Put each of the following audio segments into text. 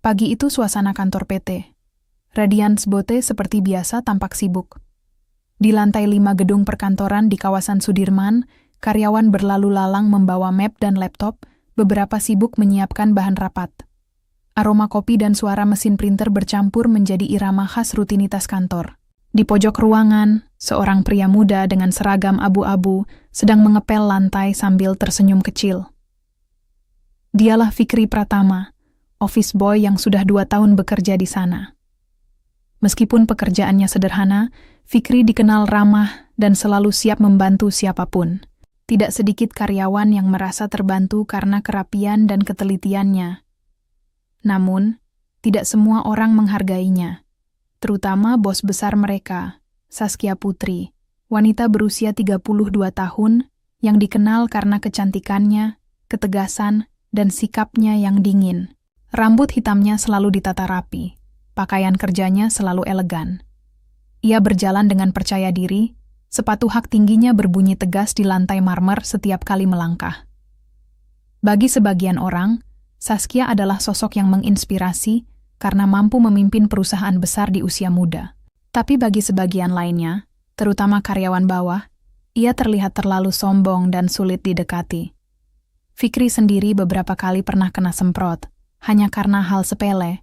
Pagi itu suasana kantor PT. Radians Bote seperti biasa tampak sibuk. Di lantai 5 gedung perkantoran di kawasan Sudirman, karyawan berlalu lalang membawa map dan laptop, beberapa sibuk menyiapkan bahan rapat. Aroma kopi dan suara mesin printer bercampur menjadi irama khas rutinitas kantor. Di pojok ruangan, seorang pria muda dengan seragam abu-abu sedang mengepel lantai sambil tersenyum kecil. Dialah Fikri Pratama, office boy yang sudah 2 tahun bekerja di sana. Meskipun pekerjaannya sederhana, Fikri dikenal ramah dan selalu siap membantu siapapun. Tidak sedikit karyawan yang merasa terbantu karena kerapian dan ketelitiannya. Namun, tidak semua orang menghargainya, terutama bos besar mereka, Saskia Putri, wanita berusia 32 tahun yang dikenal karena kecantikannya, ketegasan, dan sikapnya yang dingin. Rambut hitamnya selalu ditata rapi, pakaian kerjanya selalu elegan. Ia berjalan dengan percaya diri, sepatu hak tingginya berbunyi tegas di lantai marmer setiap kali melangkah. Bagi sebagian orang, Saskia adalah sosok yang menginspirasi karena mampu memimpin perusahaan besar di usia muda. Tapi bagi sebagian lainnya, terutama karyawan bawah, ia terlihat terlalu sombong dan sulit didekati. Fikri sendiri beberapa kali pernah kena semprot, hanya karena hal sepele.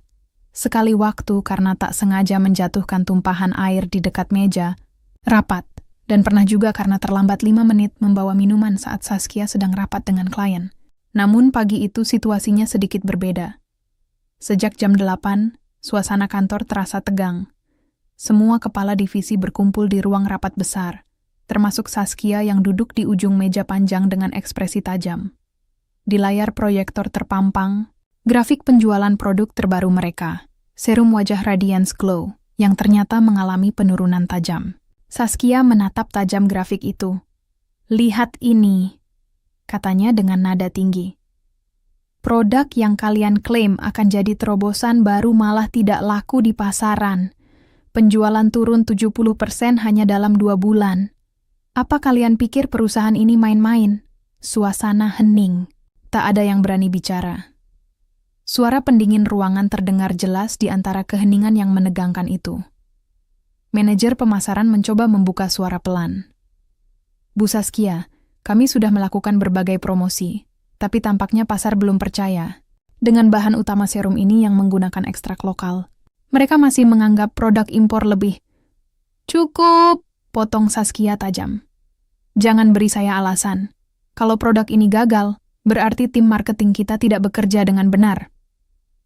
Sekali waktu karena tak sengaja menjatuhkan tumpahan air di dekat meja, rapat, dan pernah juga karena terlambat 5 menit membawa minuman saat Saskia sedang rapat dengan klien. Namun pagi itu situasinya sedikit berbeda. Sejak jam 8, suasana kantor terasa tegang. Semua kepala divisi berkumpul di ruang rapat besar, termasuk Saskia yang duduk di ujung meja panjang dengan ekspresi tajam. Di layar proyektor terpampang, grafik penjualan produk terbaru mereka, serum wajah Radiance Glow, yang ternyata mengalami penurunan tajam. Saskia menatap tajam grafik itu. "Lihat ini," katanya dengan nada tinggi. "Produk yang kalian klaim akan jadi terobosan baru malah tidak laku di pasaran. Penjualan turun 70% hanya dalam 2 bulan. Apa kalian pikir perusahaan ini main-main?" Suasana hening. Tak ada yang berani bicara. Suara pendingin ruangan terdengar jelas di antara keheningan yang menegangkan itu. Manajer pemasaran mencoba membuka suara pelan. "Bu Saskia, kami sudah melakukan berbagai promosi, tapi tampaknya pasar belum percaya. Dengan bahan utama serum ini yang menggunakan ekstrak lokal, mereka masih menganggap produk impor lebih." "Cukup," potong Saskia tajam. "Jangan beri saya alasan. Kalau produk ini gagal, berarti tim marketing kita tidak bekerja dengan benar."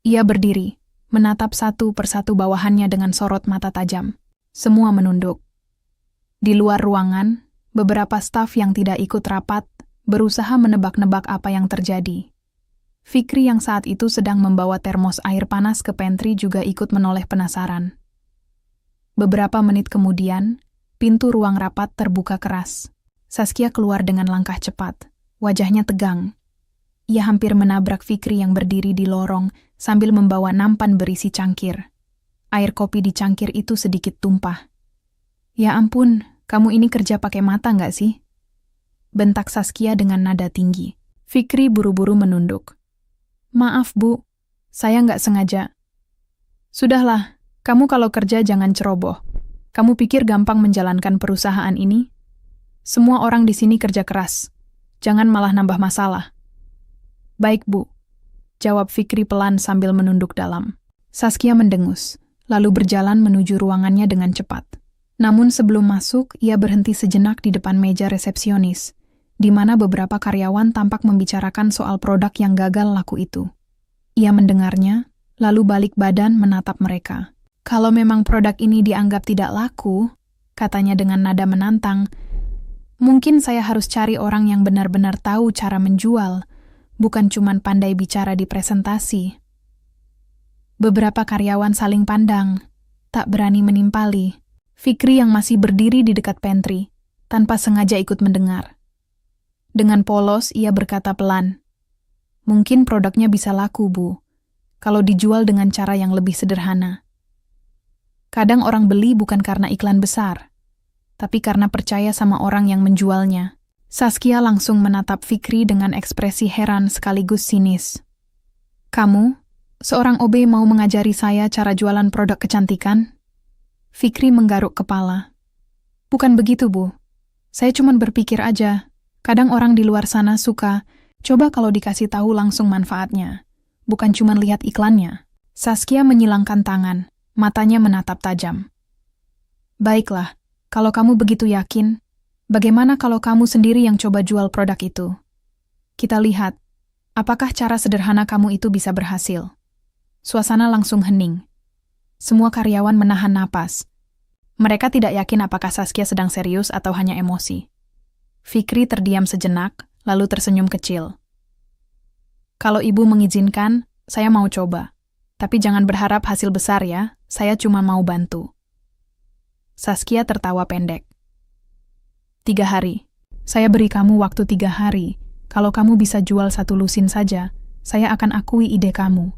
Ia berdiri, menatap satu persatu bawahannya dengan sorot mata tajam. Semua menunduk. Di luar ruangan, beberapa staf yang tidak ikut rapat berusaha menebak-nebak apa yang terjadi. Fikri yang saat itu sedang membawa termos air panas ke pantry juga ikut menoleh penasaran. Beberapa menit kemudian, pintu ruang rapat terbuka keras. Saskia keluar dengan langkah cepat, wajahnya tegang. Ia hampir menabrak Fikri yang berdiri di lorong sambil membawa nampan berisi cangkir. Air kopi di cangkir itu sedikit tumpah. "Ya ampun, kamu ini kerja pakai mata nggak sih?" bentak Saskia dengan nada tinggi. Fikri buru-buru menunduk. "Maaf Bu, saya nggak sengaja." "Sudahlah, kamu kalau kerja jangan ceroboh. Kamu pikir gampang menjalankan perusahaan ini? Semua orang di sini kerja keras. Jangan malah nambah masalah." "Baik Bu," jawab Fikri pelan sambil menunduk dalam. Saskia mendengus, lalu berjalan menuju ruangannya dengan cepat. Namun sebelum masuk, ia berhenti sejenak di depan meja resepsionis, di mana beberapa karyawan tampak membicarakan soal produk yang gagal laku itu. Ia mendengarnya, lalu balik badan menatap mereka. "Kalau memang produk ini dianggap tidak laku," katanya dengan nada menantang, "mungkin saya harus cari orang yang benar-benar tahu cara menjual, bukan cuma pandai bicara di presentasi." Beberapa karyawan saling pandang, tak berani menimpali. Fikri yang masih berdiri di dekat pantry, tanpa sengaja ikut mendengar. Dengan polos, ia berkata pelan, "Mungkin produknya bisa laku, Bu, kalau dijual dengan cara yang lebih sederhana. Kadang orang beli bukan karena iklan besar, tapi karena percaya sama orang yang menjualnya." Saskia langsung menatap Fikri dengan ekspresi heran sekaligus sinis. "Kamu, seorang OB mau mengajari saya cara jualan produk kecantikan? Fikri menggaruk kepala. Bukan begitu, Bu. Saya cuma berpikir aja. Kadang orang di luar sana suka, coba kalau dikasih tahu langsung manfaatnya. Bukan cuma lihat iklannya. Saskia menyilangkan tangan, matanya menatap tajam. Baiklah, kalau kamu begitu yakin, bagaimana kalau kamu sendiri yang coba jual produk itu? Kita lihat, apakah cara sederhana kamu itu bisa berhasil? Suasana langsung hening. Semua karyawan menahan napas. Mereka tidak yakin apakah Saskia sedang serius atau hanya emosi. Fikri terdiam sejenak, lalu tersenyum kecil. Kalau ibu mengizinkan, saya mau coba. Tapi jangan berharap hasil besar ya, saya cuma mau bantu. Saskia tertawa pendek. 3 hari. Saya beri kamu waktu 3 hari. Kalau kamu bisa jual 1 lusin saja, saya akan akui ide kamu.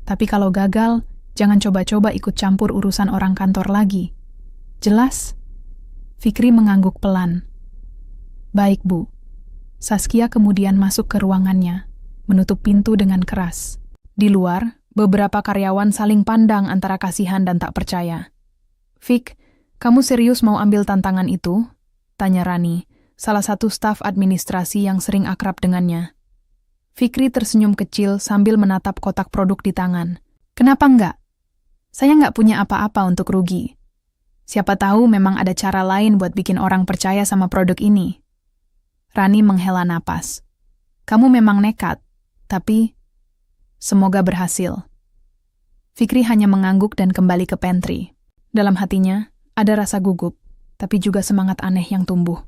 Tapi kalau gagal, jangan coba-coba ikut campur urusan orang kantor lagi. Jelas? Fikri mengangguk pelan. Baik, Bu. Saskia kemudian masuk ke ruangannya, menutup pintu dengan keras. Di luar, beberapa karyawan saling pandang antara kasihan dan tak percaya. Fik, kamu serius mau ambil tantangan itu? Tanya Rani, salah satu staf administrasi yang sering akrab dengannya. Fikri tersenyum kecil sambil menatap kotak produk di tangan. Kenapa enggak? Saya enggak punya apa-apa untuk rugi. Siapa tahu memang ada cara lain buat bikin orang percaya sama produk ini. Rani menghela napas. Kamu memang nekat, tapi semoga berhasil. Fikri hanya mengangguk dan kembali ke pantry. Dalam hatinya, ada rasa gugup, tapi juga semangat aneh yang tumbuh.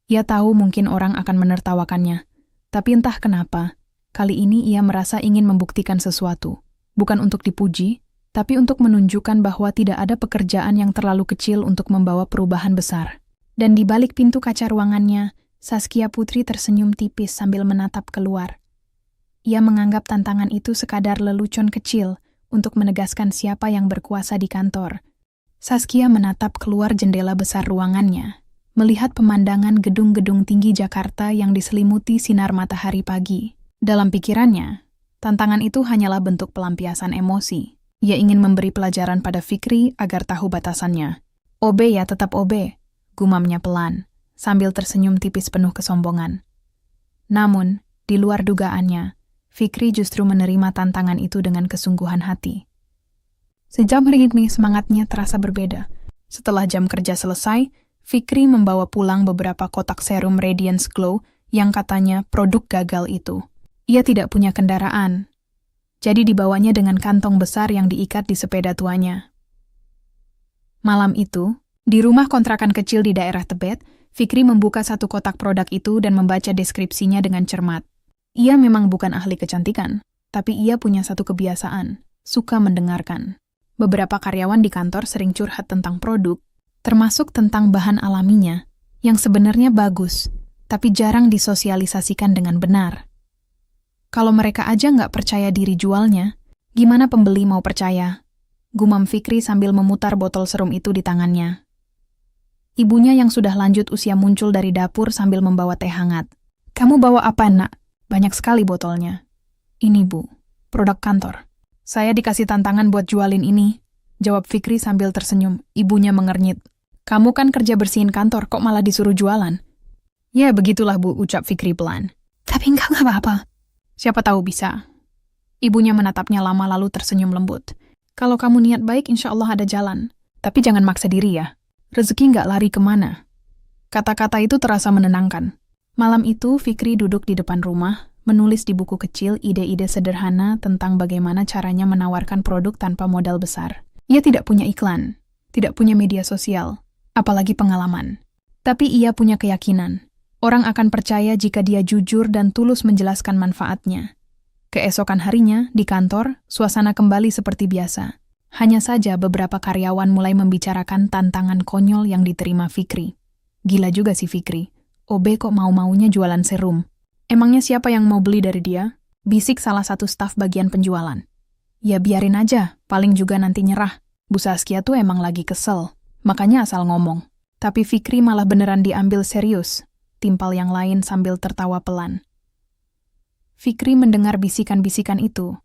Ia tahu mungkin orang akan menertawakannya, tapi entah kenapa, kali ini ia merasa ingin membuktikan sesuatu. Bukan untuk dipuji, tapi untuk menunjukkan bahwa tidak ada pekerjaan yang terlalu kecil untuk membawa perubahan besar. Dan di balik pintu kaca ruangannya, Saskia Putri tersenyum tipis sambil menatap keluar. Ia menganggap tantangan itu sekadar lelucon kecil untuk menegaskan siapa yang berkuasa di kantor. Saskia menatap keluar jendela besar ruangannya, melihat pemandangan gedung-gedung tinggi Jakarta yang diselimuti sinar matahari pagi. Dalam pikirannya, tantangan itu hanyalah bentuk pelampiasan emosi. Ia ingin memberi pelajaran pada Fikri agar tahu batasannya. OB ya tetap OB, gumamnya pelan, sambil tersenyum tipis penuh kesombongan. Namun, di luar dugaannya, Fikri justru menerima tantangan itu dengan kesungguhan hati. Sejam hari ini semangatnya terasa berbeda. Setelah jam kerja selesai, Fikri membawa pulang beberapa kotak serum Radiance Glow yang katanya produk gagal itu. Ia tidak punya kendaraan, jadi dibawanya dengan kantong besar yang diikat di sepeda tuanya. Malam itu, di rumah kontrakan kecil di daerah Tebet, Fikri membuka satu kotak produk itu dan membaca deskripsinya dengan cermat. Ia memang bukan ahli kecantikan, tapi ia punya satu kebiasaan, suka mendengarkan. Beberapa karyawan di kantor sering curhat tentang produk, termasuk tentang bahan alaminya, yang sebenarnya bagus, tapi jarang disosialisasikan dengan benar. Kalau mereka aja nggak percaya diri jualnya, gimana pembeli mau percaya? Gumam Fikri sambil memutar botol serum itu di tangannya. Ibunya yang sudah lanjut usia muncul dari dapur sambil membawa teh hangat. Kamu bawa apa, Nak? Banyak sekali botolnya. Ini, Bu, produk kantor. Saya dikasih tantangan buat jualin ini, jawab Fikri sambil tersenyum. Ibunya mengernyit. Kamu kan kerja bersihin kantor, kok malah disuruh jualan? Ya, begitulah, Bu, ucap Fikri pelan. Tapi enggak apa-apa. Siapa tahu bisa. Ibunya menatapnya lama lalu tersenyum lembut. Kalau kamu niat baik, insya Allah ada jalan. Tapi jangan maksa diri ya. Rezeki nggak lari kemana. Kata-kata itu terasa menenangkan. Malam itu, Fikri duduk di depan rumah, menulis di buku kecil ide-ide sederhana tentang bagaimana caranya menawarkan produk tanpa modal besar. Ia tidak punya iklan, tidak punya media sosial, apalagi pengalaman. Tapi ia punya keyakinan. Orang akan percaya jika dia jujur dan tulus menjelaskan manfaatnya. Keesokan harinya, di kantor, suasana kembali seperti biasa. Hanya saja beberapa karyawan mulai membicarakan tantangan konyol yang diterima Fikri. Gila juga si Fikri. OB kok mau-maunya jualan serum. Emangnya siapa yang mau beli dari dia? Bisik salah satu staf bagian penjualan. Ya biarin aja, paling juga nanti nyerah. Bu Saskia tuh emang lagi kesel, makanya asal ngomong. Tapi Fikri malah beneran diambil serius. Timpal yang lain sambil tertawa pelan. Fikri mendengar bisikan-bisikan itu.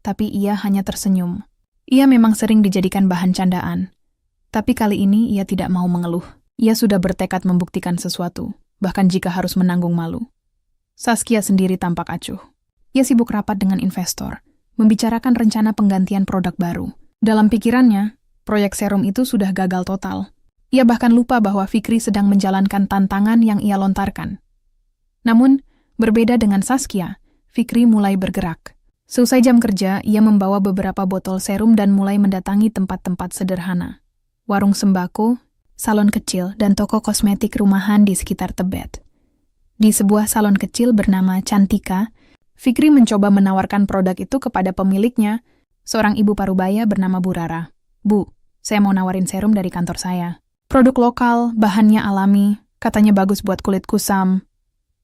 tapi ia hanya tersenyum. Ia memang sering dijadikan bahan candaan. Tapi kali ini ia tidak mau mengeluh. Ia sudah bertekad membuktikan sesuatu, bahkan jika harus menanggung malu. Saskia sendiri tampak acuh. Ia sibuk rapat dengan investor, membicarakan rencana penggantian produk baru. Dalam pikirannya, proyek serum itu sudah gagal total. Ia bahkan lupa bahwa Fikri sedang menjalankan tantangan yang ia lontarkan. Namun, berbeda dengan Saskia, Fikri mulai bergerak. Seusai jam kerja, ia membawa beberapa botol serum dan mulai mendatangi tempat-tempat sederhana. Warung sembako, salon kecil, dan toko kosmetik rumahan di sekitar Tebet. Di sebuah salon kecil bernama Cantika, Fikri mencoba menawarkan produk itu kepada pemiliknya, seorang ibu parubaya bernama Bu Rara. "Bu, saya mau nawarin serum dari kantor saya. Produk lokal, bahannya alami, katanya bagus buat kulit kusam,"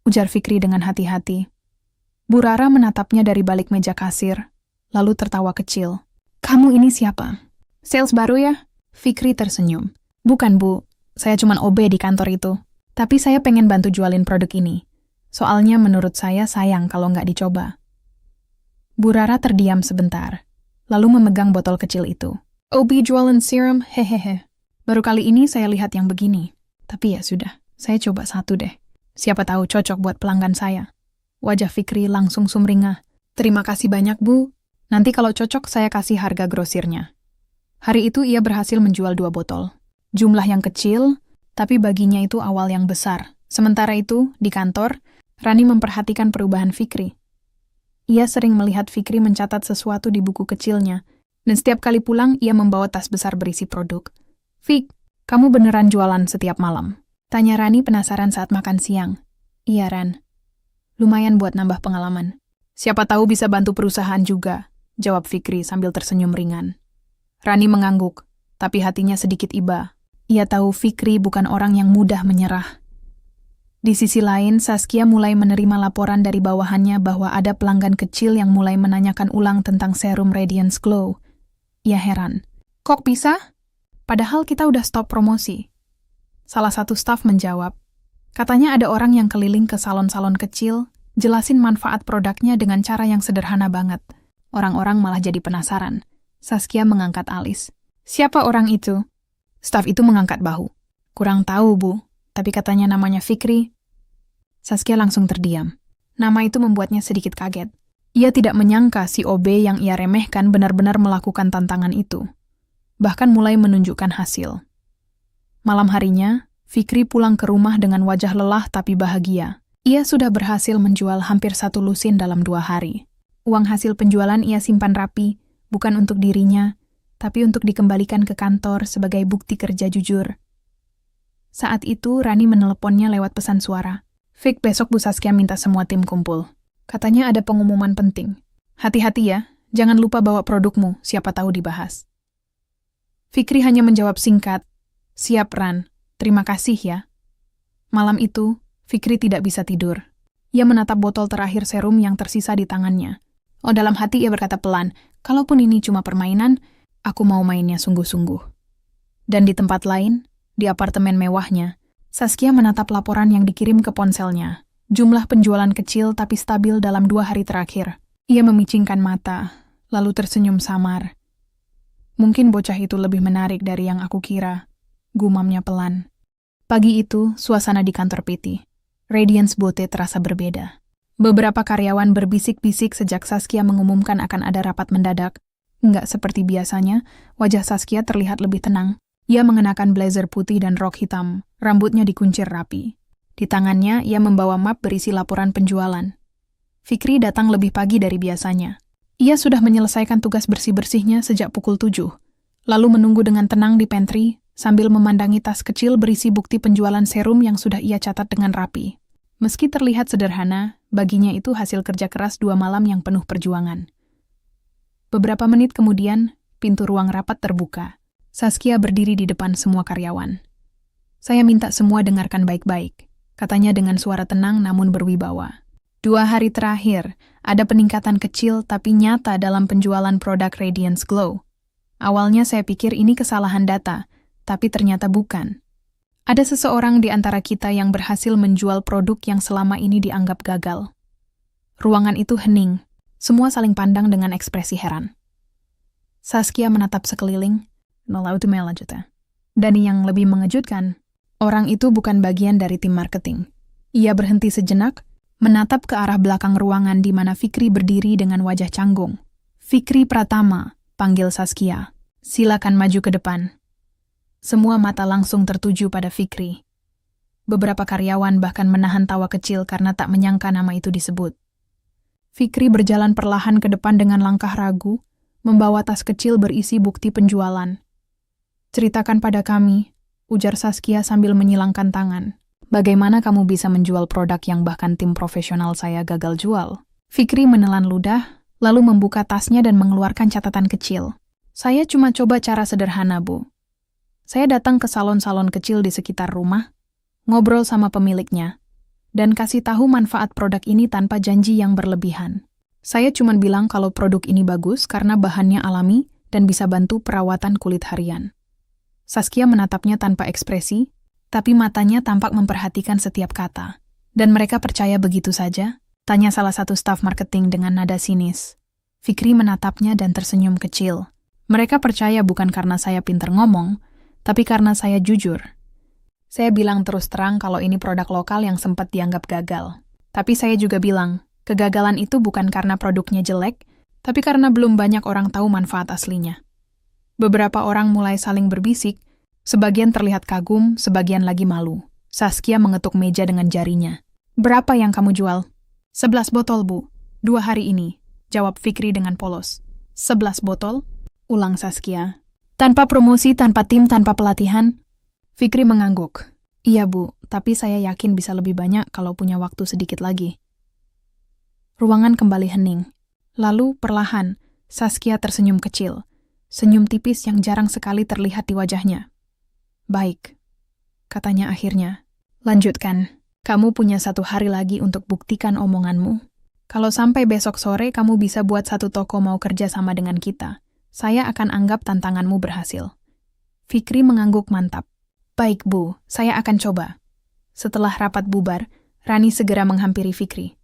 ujar Fikri dengan hati-hati. Bu Rara menatapnya dari balik meja kasir, lalu tertawa kecil. "Kamu ini siapa? Sales baru ya?" Fikri tersenyum. "Bukan, Bu. Saya cuma OB di kantor itu. Tapi saya pengen bantu jualin produk ini. Soalnya menurut saya sayang kalau nggak dicoba." Bu Rara terdiam sebentar, lalu memegang botol kecil itu. "OB jualan serum, hehehe. Baru kali ini saya lihat yang begini. Tapi ya sudah, saya coba satu deh. Siapa tahu cocok buat pelanggan saya." Wajah Fikri langsung sumringah. "Terima kasih banyak, Bu. Nanti kalau cocok saya kasih harga grosirnya." Hari itu ia berhasil menjual 2 botol. Jumlah yang kecil, tapi baginya itu awal yang besar. Sementara itu, di kantor, Rani memperhatikan perubahan Fikri. Ia sering melihat Fikri mencatat sesuatu di buku kecilnya, dan setiap kali pulang ia membawa tas besar berisi produk. "Fik, kamu beneran jualan setiap malam?" tanya Rani penasaran saat makan siang. "Iya, Ran. Lumayan buat nambah pengalaman. Siapa tahu bisa bantu perusahaan juga," jawab Fikri sambil tersenyum ringan. Rani mengangguk, tapi hatinya sedikit iba. Ia tahu Fikri bukan orang yang mudah menyerah. Di sisi lain, Saskia mulai menerima laporan dari bawahannya bahwa ada pelanggan kecil yang mulai menanyakan ulang tentang serum Radiance Glow. Ia heran. "Kok bisa? Padahal kita udah stop promosi." Salah satu staf menjawab. Katanya ada orang yang keliling ke salon-salon kecil, jelasin manfaat produknya dengan cara yang sederhana banget. Orang-orang malah jadi penasaran. Saskia mengangkat alis. "Siapa orang itu?" Staf itu mengangkat bahu. "Kurang tahu, Bu, tapi katanya namanya Fikri." Saskia langsung terdiam. Nama itu membuatnya sedikit kaget. Ia tidak menyangka si OB yang ia remehkan benar-benar melakukan tantangan itu. Bahkan mulai menunjukkan hasil. Malam harinya, Fikri pulang ke rumah dengan wajah lelah tapi bahagia. Ia sudah berhasil menjual hampir 1 lusin dalam 2 hari. Uang hasil penjualan ia simpan rapi, bukan untuk dirinya, tapi untuk dikembalikan ke kantor sebagai bukti kerja jujur. Saat itu, Rani meneleponnya lewat pesan suara. "Fik, besok Bu Saskia minta semua tim kumpul. Katanya ada pengumuman penting. Hati-hati ya, jangan lupa bawa produkmu, siapa tahu dibahas." Fikri hanya menjawab singkat, "Siap, Ran. Terima kasih ya." Malam itu, Fikri tidak bisa tidur. Ia menatap botol terakhir serum yang tersisa di tangannya. Dalam hati ia berkata pelan, "Kalaupun ini cuma permainan, aku mau mainnya sungguh-sungguh." Dan di tempat lain, di apartemen mewahnya, Saskia menatap laporan yang dikirim ke ponselnya. Jumlah penjualan kecil tapi stabil dalam 2 hari terakhir. Ia memicingkan mata, lalu tersenyum samar. "Mungkin bocah itu lebih menarik dari yang aku kira," gumamnya pelan. Pagi itu, suasana di kantor PT Radiance Beauty terasa berbeda. Beberapa karyawan berbisik-bisik sejak Saskia mengumumkan akan ada rapat mendadak. Enggak seperti biasanya, wajah Saskia terlihat lebih tenang. Ia mengenakan blazer putih dan rok hitam, rambutnya dikuncir rapi. Di tangannya, ia membawa map berisi laporan penjualan. Fikri datang lebih pagi dari biasanya. Ia sudah menyelesaikan tugas bersih-bersihnya sejak pukul 7, lalu menunggu dengan tenang di pantry, sambil memandangi tas kecil berisi bukti penjualan serum yang sudah ia catat dengan rapi. Meski terlihat sederhana, baginya itu hasil kerja keras 2 malam yang penuh perjuangan. Beberapa menit kemudian, pintu ruang rapat terbuka. Saskia berdiri di depan semua karyawan. "Saya minta semua dengarkan baik-baik," katanya dengan suara tenang namun berwibawa. 2 hari terakhir, ada peningkatan kecil tapi nyata dalam penjualan produk Radiance Glow. Awalnya saya pikir ini kesalahan data, tapi ternyata bukan. Ada seseorang di antara kita yang berhasil menjual produk yang selama ini dianggap gagal. Ruangan itu hening. Semua saling pandang dengan ekspresi heran. Saskia menatap sekeliling, lalu melanjutkan. Dan yang lebih mengejutkan, orang itu bukan bagian dari tim marketing. Ia berhenti sejenak, menatap ke arah belakang ruangan di mana Fikri berdiri dengan wajah canggung. "Fikri Pratama," panggil Saskia. "Silakan maju ke depan." Semua mata langsung tertuju pada Fikri. Beberapa karyawan bahkan menahan tawa kecil karena tak menyangka nama itu disebut. Fikri berjalan perlahan ke depan dengan langkah ragu, membawa tas kecil berisi bukti penjualan. "Ceritakan pada kami," ujar Saskia sambil menyilangkan tangan. "Bagaimana kamu bisa menjual produk yang bahkan tim profesional saya gagal jual?" Fikri menelan ludah, lalu membuka tasnya dan mengeluarkan catatan kecil. "Saya cuma coba cara sederhana, Bu. Saya datang ke salon-salon kecil di sekitar rumah, ngobrol sama pemiliknya, dan kasih tahu manfaat produk ini tanpa janji yang berlebihan. Saya cuma bilang kalau produk ini bagus karena bahannya alami dan bisa bantu perawatan kulit harian." Saskia menatapnya tanpa ekspresi, tapi matanya tampak memperhatikan setiap kata. "Dan mereka percaya begitu saja?" tanya salah satu staf marketing dengan nada sinis. Fikri menatapnya dan tersenyum kecil. "Mereka percaya bukan karena saya pintar ngomong, tapi karena saya jujur. Saya bilang terus terang kalau ini produk lokal yang sempat dianggap gagal. Tapi saya juga bilang, kegagalan itu bukan karena produknya jelek, tapi karena belum banyak orang tahu manfaat aslinya." Beberapa orang mulai saling berbisik, sebagian terlihat kagum, sebagian lagi malu. Saskia mengetuk meja dengan jarinya. "Berapa yang kamu jual?" 11 botol, Bu. 2 hari ini, jawab Fikri dengan polos. 11 botol? Ulang Saskia. "Tanpa promosi, tanpa tim, tanpa pelatihan?" Fikri mengangguk. "Iya, Bu, tapi saya yakin bisa lebih banyak kalau punya waktu sedikit lagi." Ruangan kembali hening. Lalu, perlahan, Saskia tersenyum kecil. Senyum tipis yang jarang sekali terlihat di wajahnya. "Baik," katanya akhirnya. "Lanjutkan. Kamu punya 1 hari lagi untuk buktikan omonganmu. Kalau sampai besok sore kamu bisa buat 1 toko mau kerja sama dengan kita, saya akan anggap tantanganmu berhasil." Fikri mengangguk mantap. "Baik, Bu, saya akan coba." Setelah rapat bubar, Rani segera menghampiri Fikri.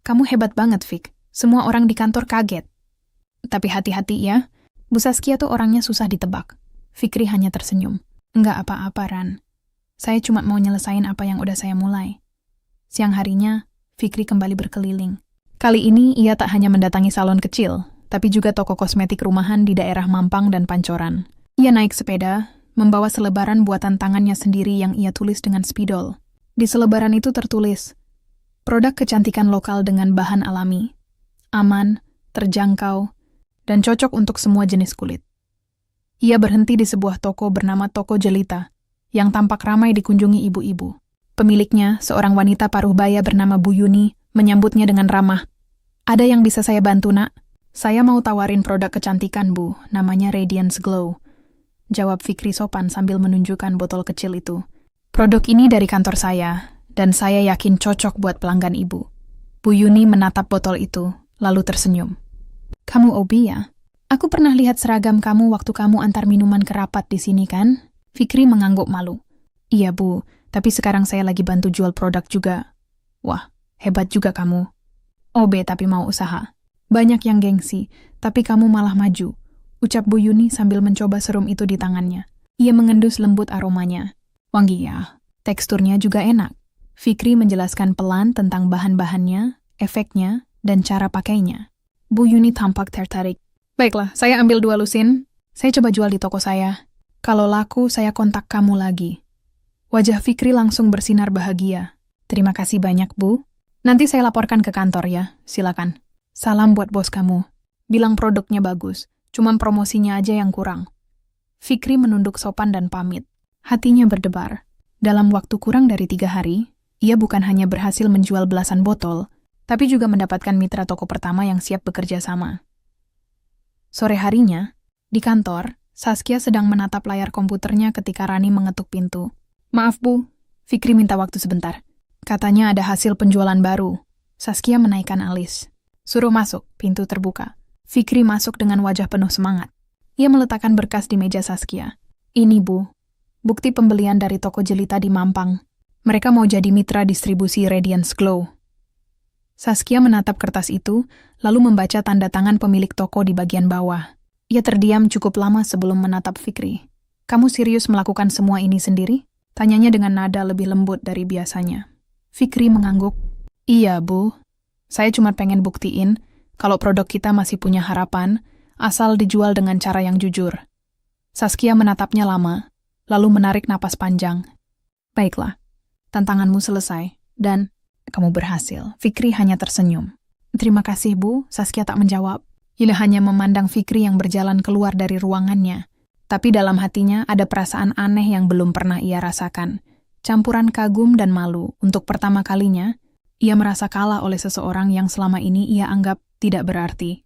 "Kamu hebat banget, Fik. Semua orang di kantor kaget." "Tapi hati-hati ya, Bu Saskia tuh orangnya susah ditebak." Fikri hanya tersenyum. "Enggak apa-apa, Ran. Saya cuma mau nyelesain apa yang udah saya mulai." Siang harinya, Fikri kembali berkeliling. Kali ini ia tak hanya mendatangi salon kecil, tapi juga toko kosmetik rumahan di daerah Mampang dan Pancoran. Ia naik sepeda, membawa selebaran buatan tangannya sendiri yang ia tulis dengan spidol. Di selebaran itu tertulis, "Produk kecantikan lokal dengan bahan alami, aman, terjangkau, dan cocok untuk semua jenis kulit." Ia berhenti di sebuah toko bernama Toko Jelita, yang tampak ramai dikunjungi ibu-ibu. Pemiliknya, seorang wanita paruh baya bernama Bu Yuni, menyambutnya dengan ramah. "Ada yang bisa saya bantu, Nak?" "Saya mau tawarin produk kecantikan, Bu, namanya Radiance Glow," jawab Fikri sopan sambil menunjukkan botol kecil itu. "Produk ini dari kantor saya, dan saya yakin cocok buat pelanggan Ibu." Bu Yuni menatap botol itu, lalu tersenyum. "Kamu OB ya? Aku pernah lihat seragam kamu waktu kamu antar minuman ke rapat di sini kan?" Fikri mengangguk malu. "Iya, Bu, tapi sekarang saya lagi bantu jual produk juga." "Wah, hebat juga kamu. OB tapi mau usaha. Banyak yang gengsi, tapi kamu malah maju," ucap Bu Yuni sambil mencoba serum itu di tangannya. Ia mengendus lembut aromanya. "Wangi ya, teksturnya juga enak." Fikri menjelaskan pelan tentang bahan-bahannya, efeknya, dan cara pakainya. Bu Yuni tampak tertarik. "Baiklah, saya ambil 2 lusin. Saya coba jual di toko saya. Kalau laku, saya kontak kamu lagi." Wajah Fikri langsung bersinar bahagia. "Terima kasih banyak, Bu. Nanti saya laporkan ke kantor ya, silakan. Salam buat bos kamu. Bilang produknya bagus. Cuman promosinya aja yang kurang." Fikri menunduk sopan dan pamit. Hatinya berdebar. Dalam waktu kurang dari 3 hari, ia bukan hanya berhasil menjual belasan botol, tapi juga mendapatkan mitra toko pertama yang siap bekerja sama. Sore harinya, di kantor, Saskia sedang menatap layar komputernya ketika Rani mengetuk pintu. "Maaf, Bu, Fikri minta waktu sebentar. Katanya ada hasil penjualan baru." Saskia menaikkan alis. "Suruh masuk," pintu terbuka. Fikri masuk dengan wajah penuh semangat. Ia meletakkan berkas di meja Saskia. "Ini, Bu, bukti pembelian dari toko Jelita di Mampang. Mereka mau jadi mitra distribusi Radiance Glow." Saskia menatap kertas itu, lalu membaca tanda tangan pemilik toko di bagian bawah. Ia terdiam cukup lama sebelum menatap Fikri. "Kamu serius melakukan semua ini sendiri?" Tanyanya dengan nada lebih lembut dari biasanya. Fikri mengangguk. "Iya, Bu. Saya cuma pengen buktiin kalau produk kita masih punya harapan, asal dijual dengan cara yang jujur." Saskia menatapnya lama, lalu menarik napas panjang. "Baiklah, tantanganmu selesai, dan kamu berhasil." Fikri hanya tersenyum. "Terima kasih, Bu." Saskia tak menjawab. Ia hanya memandang Fikri yang berjalan keluar dari ruangannya. Tapi dalam hatinya ada perasaan aneh yang belum pernah ia rasakan. Campuran kagum dan malu. Untuk pertama kalinya, ia merasa kalah oleh seseorang yang selama ini ia anggap tidak berarti.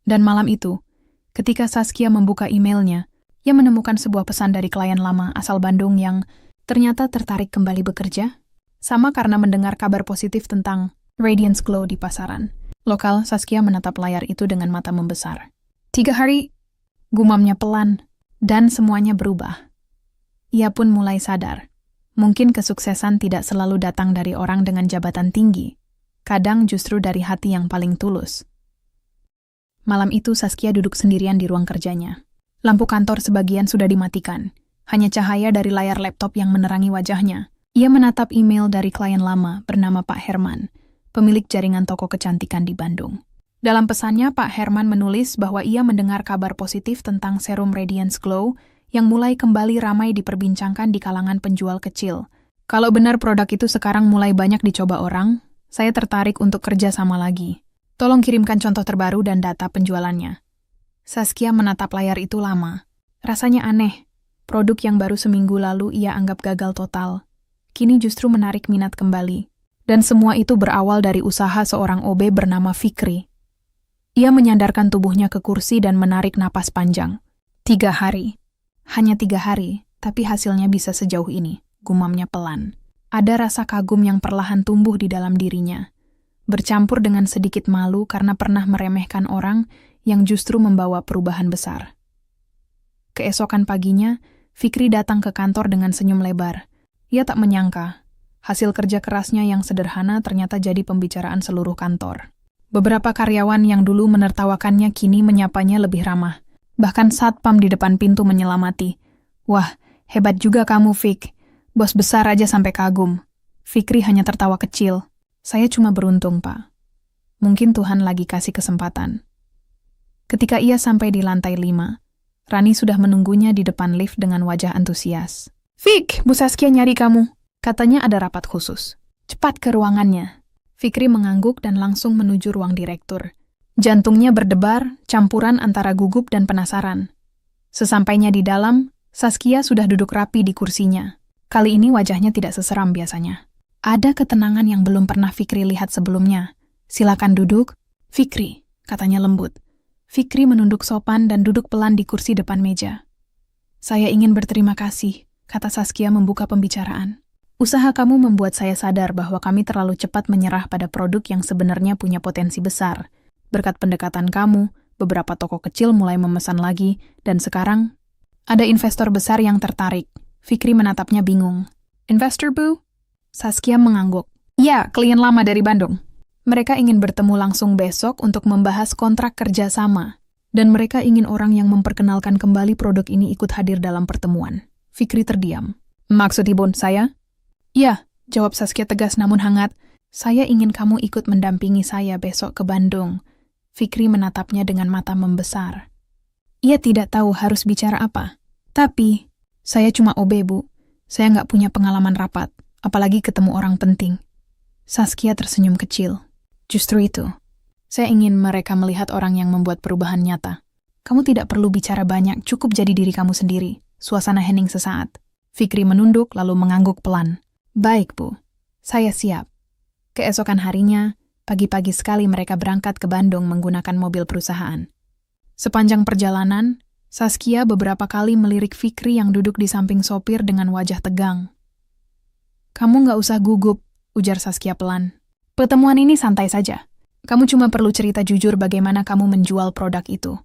Dan malam itu, ketika Saskia membuka emailnya, ia menemukan sebuah pesan dari klien lama asal Bandung yang ternyata tertarik kembali bekerja. Sama karena mendengar kabar positif tentang Radiance Glow di pasaran lokal, Saskia menatap layar itu dengan mata membesar. 3 hari, gumamnya pelan, dan semuanya berubah. Ia pun mulai sadar. Mungkin kesuksesan tidak selalu datang dari orang dengan jabatan tinggi. Kadang justru dari hati yang paling tulus. Malam itu Saskia duduk sendirian di ruang kerjanya. Lampu kantor sebagian sudah dimatikan. Hanya cahaya dari layar laptop yang menerangi wajahnya. Ia menatap email dari klien lama bernama Pak Herman, pemilik jaringan toko kecantikan di Bandung. Dalam pesannya, Pak Herman menulis bahwa ia mendengar kabar positif tentang serum Radiance Glow yang mulai kembali ramai diperbincangkan di kalangan penjual kecil. "Kalau benar produk itu sekarang mulai banyak dicoba orang, saya tertarik untuk kerja sama lagi. Tolong kirimkan contoh terbaru dan data penjualannya." Saskia menatap layar itu lama. Rasanya aneh. Produk yang baru seminggu lalu ia anggap gagal total. Kini justru menarik minat kembali. Dan semua itu berawal dari usaha seorang OB bernama Fikri. Ia menyandarkan tubuhnya ke kursi dan menarik napas panjang. 3 hari. Hanya 3 hari, tapi hasilnya bisa sejauh ini, gumamnya pelan. Ada rasa kagum yang perlahan tumbuh di dalam dirinya. Bercampur dengan sedikit malu karena pernah meremehkan orang yang justru membawa perubahan besar. Keesokan paginya, Fikri datang ke kantor dengan senyum lebar. Ia tak menyangka, hasil kerja kerasnya yang sederhana ternyata jadi pembicaraan seluruh kantor. Beberapa karyawan yang dulu menertawakannya kini menyapanya lebih ramah. Bahkan satpam di depan pintu menyelamati. "Wah, hebat juga kamu, Fik. Bos besar aja sampai kagum." Fikri hanya tertawa kecil. "Saya cuma beruntung, Pak. Mungkin Tuhan lagi kasih kesempatan." Ketika ia sampai di lantai 5, Rani sudah menunggunya di depan lift dengan wajah antusias. "Fik, Bu Saskia nyari kamu," katanya ada rapat khusus. "Cepat ke ruangannya." Fikri mengangguk dan langsung menuju ruang direktur. Jantungnya berdebar, campuran antara gugup dan penasaran. Sesampainya di dalam, Saskia sudah duduk rapi di kursinya. Kali ini wajahnya tidak seseram biasanya. Ada ketenangan yang belum pernah Fikri lihat sebelumnya. "Silakan duduk." "Fikri," katanya lembut. Fikri menunduk sopan dan duduk pelan di kursi depan meja. "Saya ingin berterima kasih," kata Saskia membuka pembicaraan. "Usaha kamu membuat saya sadar bahwa kami terlalu cepat menyerah pada produk yang sebenarnya punya potensi besar. Berkat pendekatan kamu, beberapa toko kecil mulai memesan lagi, dan sekarang ada investor besar yang tertarik." Fikri menatapnya bingung. "Investor, Bu?" Saskia mengangguk. "Ya, klien lama dari Bandung. Mereka ingin bertemu langsung besok untuk membahas kontrak kerja sama, dan mereka ingin orang yang memperkenalkan kembali produk ini ikut hadir dalam pertemuan." Fikri terdiam. "Maksud Ibu saya?" "Ya," jawab Saskia tegas namun hangat. "Saya ingin kamu ikut mendampingi saya besok ke Bandung." Fikri menatapnya dengan mata membesar. Ia tidak tahu harus bicara apa. "Tapi, saya cuma OB, Bu. Saya nggak punya pengalaman rapat, apalagi ketemu orang penting." Saskia tersenyum kecil. "Justru itu. Saya ingin mereka melihat orang yang membuat perubahan nyata. Kamu tidak perlu bicara banyak, cukup jadi diri kamu sendiri." Suasana hening sesaat. Fikri menunduk lalu mengangguk pelan. "Baik, Bu. Saya siap." Keesokan harinya, pagi-pagi sekali mereka berangkat ke Bandung menggunakan mobil perusahaan. Sepanjang perjalanan, Saskia beberapa kali melirik Fikri yang duduk di samping sopir dengan wajah tegang. "Kamu nggak usah gugup," ujar Saskia pelan. "Pertemuan ini santai saja. Kamu cuma perlu cerita jujur bagaimana kamu menjual produk itu."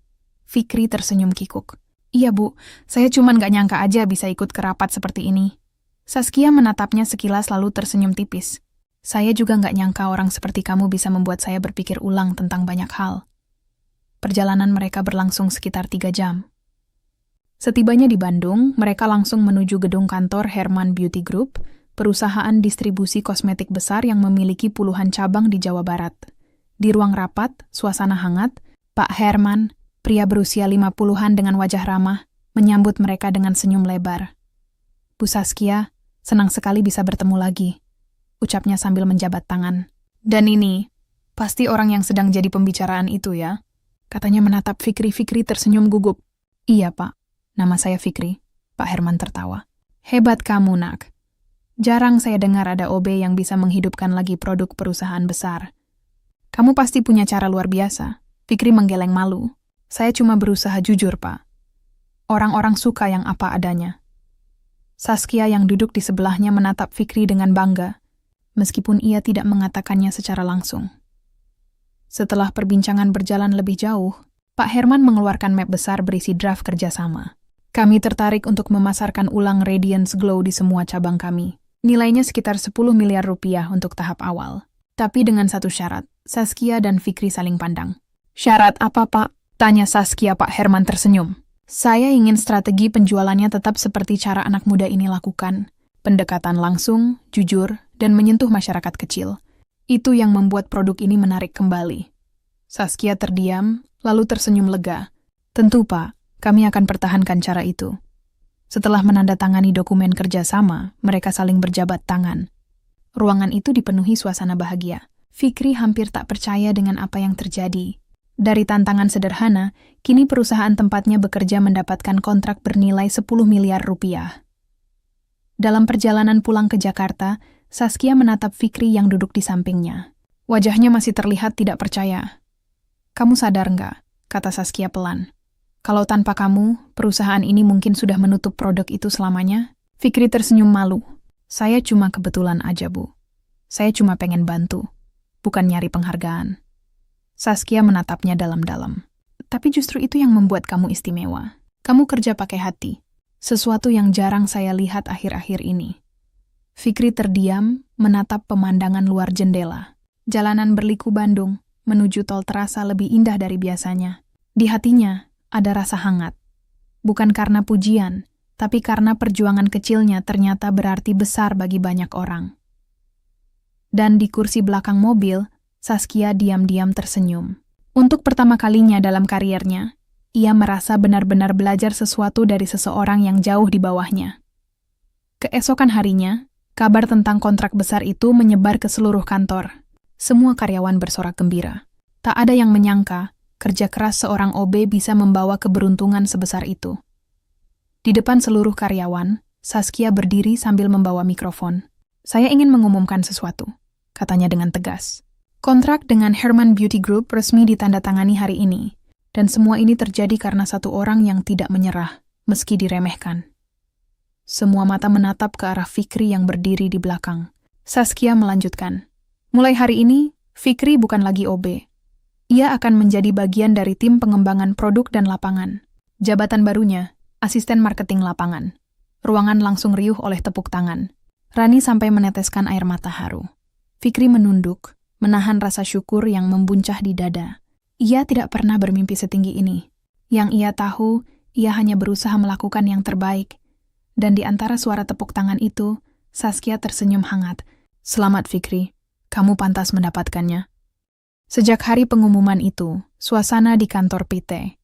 Fikri tersenyum kikuk. "Iya, Bu. Saya cuma nggak nyangka aja bisa ikut ke rapat seperti ini." Saskia menatapnya sekilas lalu tersenyum tipis. Saya juga nggak nyangka orang seperti kamu bisa membuat saya berpikir ulang tentang banyak hal. Perjalanan mereka berlangsung sekitar 3 jam. Setibanya di Bandung, mereka langsung menuju gedung kantor Herman Beauty Group, perusahaan distribusi kosmetik besar yang memiliki puluhan cabang di Jawa Barat. Di ruang rapat, suasana hangat, Pak Herman, pria berusia 50-an dengan wajah ramah, menyambut mereka dengan senyum lebar. Bu Saskia, senang sekali bisa bertemu lagi, ucapnya sambil menjabat tangan. Dan ini, pasti orang yang sedang jadi pembicaraan itu ya? Katanya menatap Fikri. Fikri tersenyum gugup. Iya Pak, nama saya Fikri. Pak Herman tertawa. Hebat kamu nak. Jarang saya dengar ada OB yang bisa menghidupkan lagi produk perusahaan besar. Kamu pasti punya cara luar biasa. Fikri menggeleng malu. Saya cuma berusaha jujur Pak. Orang-orang suka yang apa adanya. Saskia yang duduk di sebelahnya menatap Fikri dengan bangga, meskipun ia tidak mengatakannya secara langsung. Setelah perbincangan berjalan lebih jauh, Pak Herman mengeluarkan map besar berisi draft kerjasama. Kami tertarik untuk memasarkan ulang Radiance Glow di semua cabang kami. Nilainya sekitar 10 miliar rupiah untuk tahap awal. Tapi dengan satu syarat, Saskia dan Fikri saling pandang. Syarat apa Pak? Tanya Saskia. Pak Herman tersenyum. Saya ingin strategi penjualannya tetap seperti cara anak muda ini lakukan. Pendekatan langsung, jujur, dan menyentuh masyarakat kecil. Itu yang membuat produk ini menarik kembali. Saskia terdiam, lalu tersenyum lega. Tentu Pak, kami akan pertahankan cara itu. Setelah menandatangani dokumen kerjasama, mereka saling berjabat tangan. Ruangan itu dipenuhi suasana bahagia. Fikri hampir tak percaya dengan apa yang terjadi. Dari tantangan sederhana, kini perusahaan tempatnya bekerja mendapatkan kontrak bernilai 10 miliar rupiah. Dalam perjalanan pulang ke Jakarta, Saskia menatap Fikri yang duduk di sampingnya. Wajahnya masih terlihat tidak percaya. Kamu sadar nggak? Kata Saskia pelan. Kalau tanpa kamu, perusahaan ini mungkin sudah menutup produk itu selamanya. Fikri tersenyum malu. Saya cuma kebetulan aja, Bu. Saya cuma pengen bantu, bukan nyari penghargaan. Saskia menatapnya dalam-dalam. Tapi justru itu yang membuat kamu istimewa. Kamu kerja pakai hati. Sesuatu yang jarang saya lihat akhir-akhir ini. Fikri terdiam, menatap pemandangan luar jendela. Jalanan berliku Bandung, menuju tol terasa lebih indah dari biasanya. Di hatinya, ada rasa hangat. Bukan karena pujian, tapi karena perjuangan kecilnya ternyata berarti besar bagi banyak orang. Dan di kursi belakang mobil, Saskia diam-diam tersenyum. Untuk pertama kalinya dalam kariernya, ia merasa benar-benar belajar sesuatu dari seseorang yang jauh di bawahnya. Keesokan harinya, kabar tentang kontrak besar itu menyebar ke seluruh kantor. Semua karyawan bersorak gembira. Tak ada yang menyangka, kerja keras seorang OB bisa membawa keberuntungan sebesar itu. Di depan seluruh karyawan, Saskia berdiri sambil membawa mikrofon. Saya ingin mengumumkan sesuatu, katanya dengan tegas. Kontrak dengan Herman Beauty Group resmi ditandatangani hari ini. Dan semua ini terjadi karena satu orang yang tidak menyerah, meski diremehkan. Semua mata menatap ke arah Fikri yang berdiri di belakang. Saskia melanjutkan. Mulai hari ini, Fikri bukan lagi OB. Ia akan menjadi bagian dari tim pengembangan produk dan lapangan. Jabatan barunya, asisten marketing lapangan. Ruangan langsung riuh oleh tepuk tangan. Rani sampai meneteskan air mata haru. Fikri menunduk, menahan rasa syukur yang membuncah di dada. Ia tidak pernah bermimpi setinggi ini. Yang ia tahu, ia hanya berusaha melakukan yang terbaik. Dan di antara suara tepuk tangan itu, Saskia tersenyum hangat. Selamat Fikri, kamu pantas mendapatkannya. Sejak hari pengumuman itu, suasana di kantor PT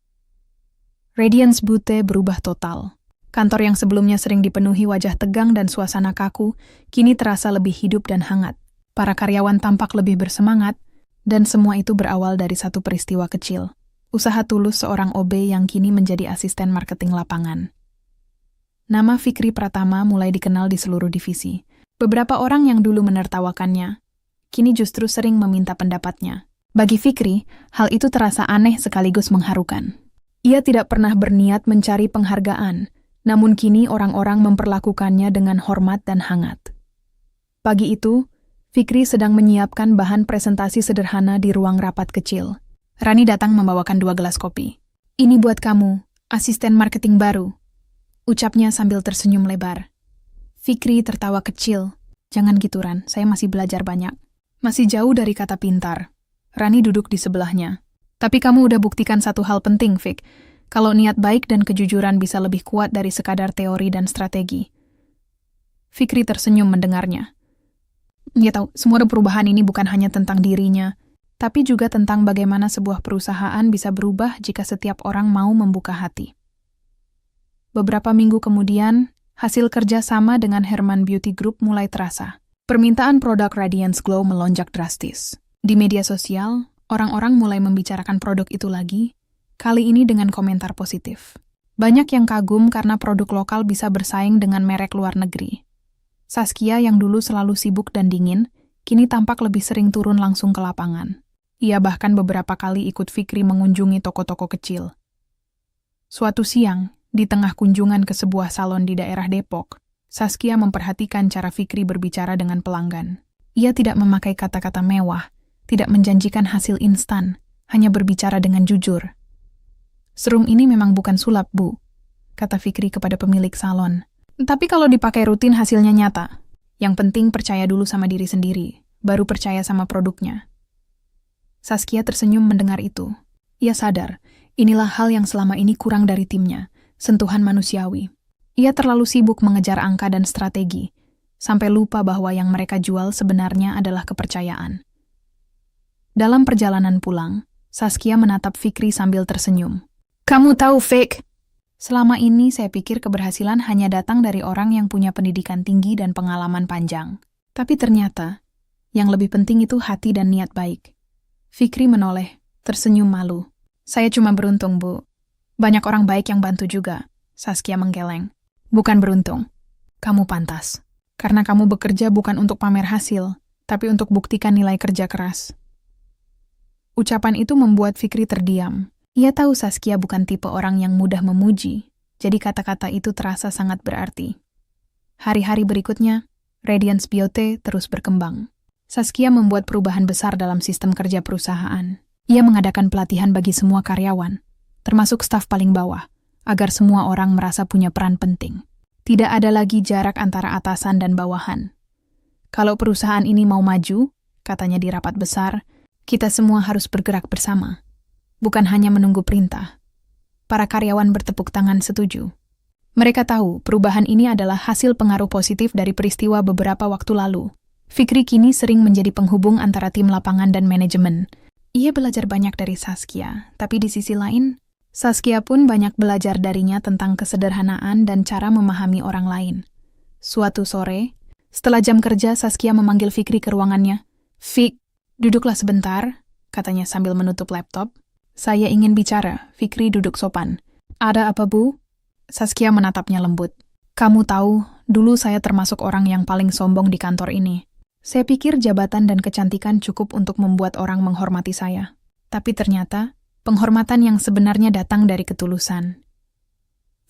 Radiance Beauty berubah total. Kantor yang sebelumnya sering dipenuhi wajah tegang dan suasana kaku, kini terasa lebih hidup dan hangat. Para karyawan tampak lebih bersemangat, dan semua itu berawal dari satu peristiwa kecil. Usaha tulus seorang OB yang kini menjadi asisten marketing lapangan. Nama Fikri Pratama mulai dikenal di seluruh divisi. Beberapa orang yang dulu menertawakannya, kini justru sering meminta pendapatnya. Bagi Fikri, hal itu terasa aneh sekaligus mengharukan. Ia tidak pernah berniat mencari penghargaan, namun kini orang-orang memperlakukannya dengan hormat dan hangat. Pagi itu, Fikri sedang menyiapkan bahan presentasi sederhana di ruang rapat kecil. Rani datang membawakan 2 gelas kopi. Ini buat kamu, asisten marketing baru, ucapnya sambil tersenyum lebar. Fikri tertawa kecil. Jangan gitu, Ran. Saya masih belajar banyak. Masih jauh dari kata pintar. Rani duduk di sebelahnya. Tapi kamu udah buktikan satu hal penting, Vic. Kalau niat baik dan kejujuran bisa lebih kuat dari sekadar teori dan strategi. Fikri tersenyum mendengarnya. Dia tahu, semua perubahan ini bukan hanya tentang dirinya, tapi juga tentang bagaimana sebuah perusahaan bisa berubah jika setiap orang mau membuka hati. Beberapa minggu kemudian, hasil kerja sama dengan Herman Beauty Group mulai terasa. Permintaan produk Radiance Glow melonjak drastis. Di media sosial, orang-orang mulai membicarakan produk itu lagi, kali ini dengan komentar positif. Banyak yang kagum karena produk lokal bisa bersaing dengan merek luar negeri. Saskia yang dulu selalu sibuk dan dingin, kini tampak lebih sering turun langsung ke lapangan. Ia bahkan beberapa kali ikut Fikri mengunjungi toko-toko kecil. Suatu siang, di tengah kunjungan ke sebuah salon di daerah Depok, Saskia memperhatikan cara Fikri berbicara dengan pelanggan. Ia tidak memakai kata-kata mewah, tidak menjanjikan hasil instan, hanya berbicara dengan jujur. Serum ini memang bukan sulap, Bu, kata Fikri kepada pemilik salon. Tapi kalau dipakai rutin hasilnya nyata. Yang penting percaya dulu sama diri sendiri, baru percaya sama produknya. Saskia tersenyum mendengar itu. Ia sadar, inilah hal yang selama ini kurang dari timnya. Sentuhan manusiawi. Ia terlalu sibuk mengejar angka dan strategi, sampai lupa bahwa yang mereka jual sebenarnya adalah kepercayaan. Dalam perjalanan pulang, Saskia menatap Fikri sambil tersenyum. Kamu tahu, Vic, selama ini saya pikir keberhasilan hanya datang dari orang yang punya pendidikan tinggi dan pengalaman panjang. Tapi ternyata, yang lebih penting itu hati dan niat baik. Fikri menoleh, tersenyum malu. Saya cuma beruntung, Bu. Banyak orang baik yang bantu juga. Saskia menggeleng. Bukan beruntung. Kamu pantas. Karena kamu bekerja bukan untuk pamer hasil, tapi untuk buktikan nilai kerja keras. Ucapan itu membuat Fikri terdiam. Ia tahu Saskia bukan tipe orang yang mudah memuji, jadi kata-kata itu terasa sangat berarti. Hari-hari berikutnya, Radiance Beauty terus berkembang. Saskia membuat perubahan besar dalam sistem kerja perusahaan. Ia mengadakan pelatihan bagi semua karyawan, termasuk staf paling bawah, agar semua orang merasa punya peran penting. Tidak ada lagi jarak antara atasan dan bawahan. Kalau perusahaan ini mau maju, katanya di rapat besar, kita semua harus bergerak bersama. Bukan hanya menunggu perintah. Para karyawan bertepuk tangan setuju. Mereka tahu perubahan ini adalah hasil pengaruh positif dari peristiwa beberapa waktu lalu. Fikri kini sering menjadi penghubung antara tim lapangan dan manajemen. Ia belajar banyak dari Saskia, tapi di sisi lain, Saskia pun banyak belajar darinya tentang kesederhanaan dan cara memahami orang lain. Suatu sore, setelah jam kerja, Saskia memanggil Fikri ke ruangannya. Fik, duduklah sebentar, katanya sambil menutup laptop. Saya ingin bicara. Fikri duduk sopan. Ada apa, Bu? Saskia menatapnya lembut. Kamu tahu, dulu saya termasuk orang yang paling sombong di kantor ini. Saya pikir jabatan dan kecantikan cukup untuk membuat orang menghormati saya. Tapi ternyata, penghormatan yang sebenarnya datang dari ketulusan.